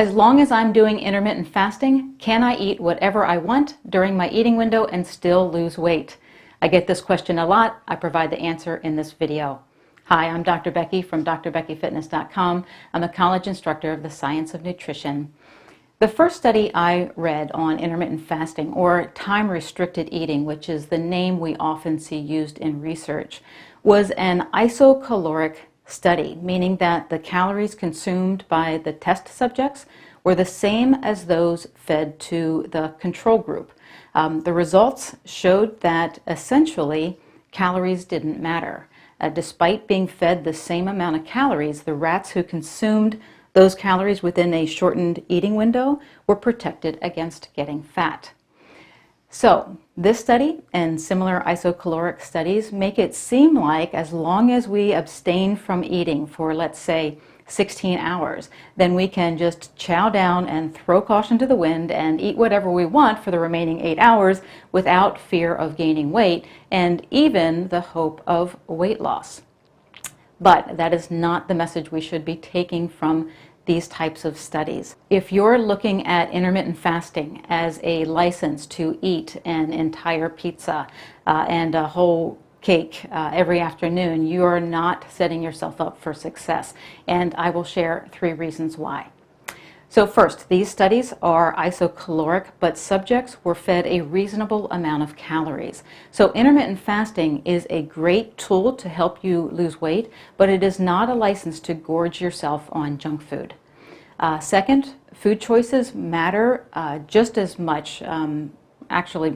As long as I'm doing intermittent fasting, can I eat whatever I want during my eating window and still lose weight? I get this question a lot. I provide the answer in this video. Hi, I'm Dr. Becky from drbeckyfitness.com. I'm a college instructor of the science of nutrition. The first study I read on intermittent fasting, or time-restricted eating, which is the name we often see used in research, was an isocaloric study, meaning that the calories consumed by the test subjects were the same as those fed to the control group. The results showed that essentially calories didn't matter. Despite being fed the same amount of calories, the rats who consumed those calories within a shortened eating window were protected against getting fat. So this study and similar isocaloric studies make it seem like as long as we abstain from eating for, let's say, 16 hours, then we can just chow down and throw caution to the wind and eat whatever we want for the remaining 8 hours without fear of gaining weight and even the hope of weight loss. But that is not the message we should be taking from these types of studies. If you're looking at intermittent fasting as a license to eat an entire pizza and a whole cake every afternoon, you're not setting yourself up for success. And I will share 3 reasons why. So first, these studies are isocaloric, but subjects were fed a reasonable amount of calories. So intermittent fasting is a great tool to help you lose weight, but it is not a license to gorge yourself on junk food. Second, food choices matter just as much, actually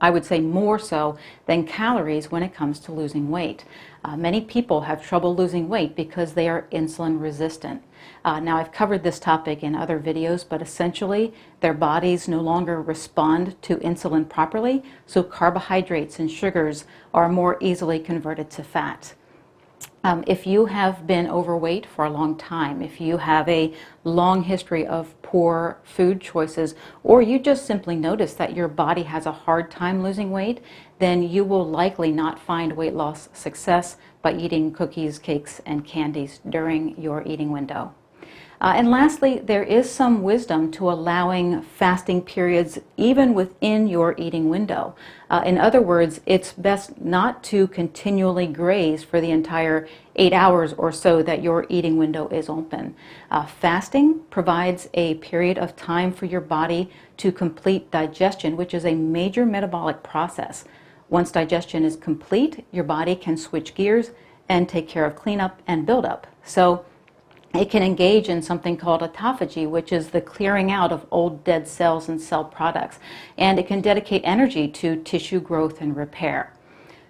I would say more so than calories when it comes to losing weight. Many people have trouble losing weight because they are insulin resistant. Now I've covered this topic in other videos, but essentially their bodies no longer respond to insulin properly, so carbohydrates and sugars are more easily converted to fat. If you have been overweight for a long time, if you have a long history of poor food choices, or you just simply notice that your body has a hard time losing weight, then you will likely not find weight loss success by eating cookies, cakes, and candies during your eating window. And lastly, there is some wisdom to allowing fasting periods even within your eating window. In other words, it's best not to continually graze for the entire 8 hours or so that your eating window is open. Fasting provides a period of time for your body to complete digestion, which is a major metabolic process. Once digestion is complete, your body can switch gears and take care of cleanup and buildup. So it can engage in something called autophagy, which is the clearing out of old dead cells and cell products. And it can dedicate energy to tissue growth and repair.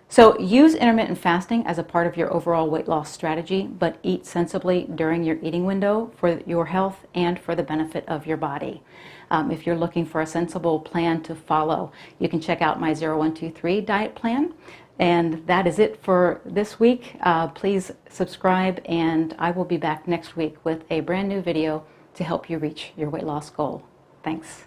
So use intermittent fasting as a part of your overall weight loss strategy, but eat sensibly during your eating window for your health and for the benefit of your body. If you're looking for a sensible plan to follow, you can check out my 0123 diet plan. And that is it for this week. Please subscribe, and I will be back next week with a brand new video to help you reach your weight loss goal. Thanks.